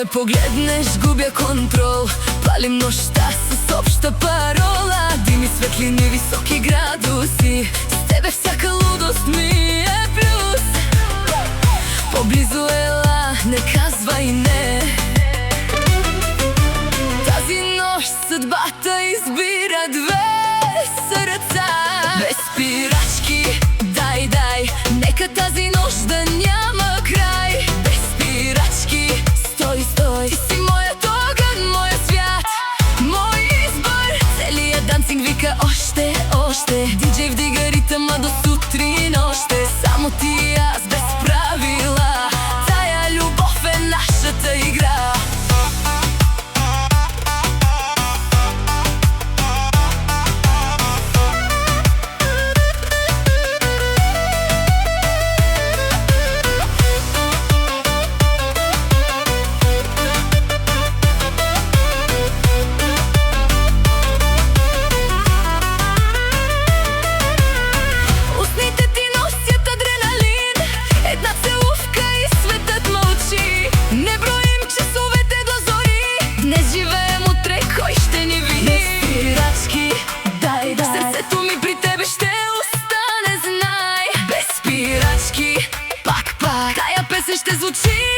ме погледнеш, губя контрол. Палим нощта с обща парола. Дими, светлини, високи градуси. С тебе всяка лудост ми е плюс. Поблизо ела, не казвай не. Тази нощ съдбата избира две сърца. Без спирачки, дай, дай, нека тази нощ да няма край. Без спирачки, стой, стой, ти си моят огън, моя свят, мой избор. Целият дансинг вика още, още. Диджей вдига ритъма до сутрин още. Само ти и аз без правила. Тая любов е нашата игра. Пак, пак, тая песен ще звучи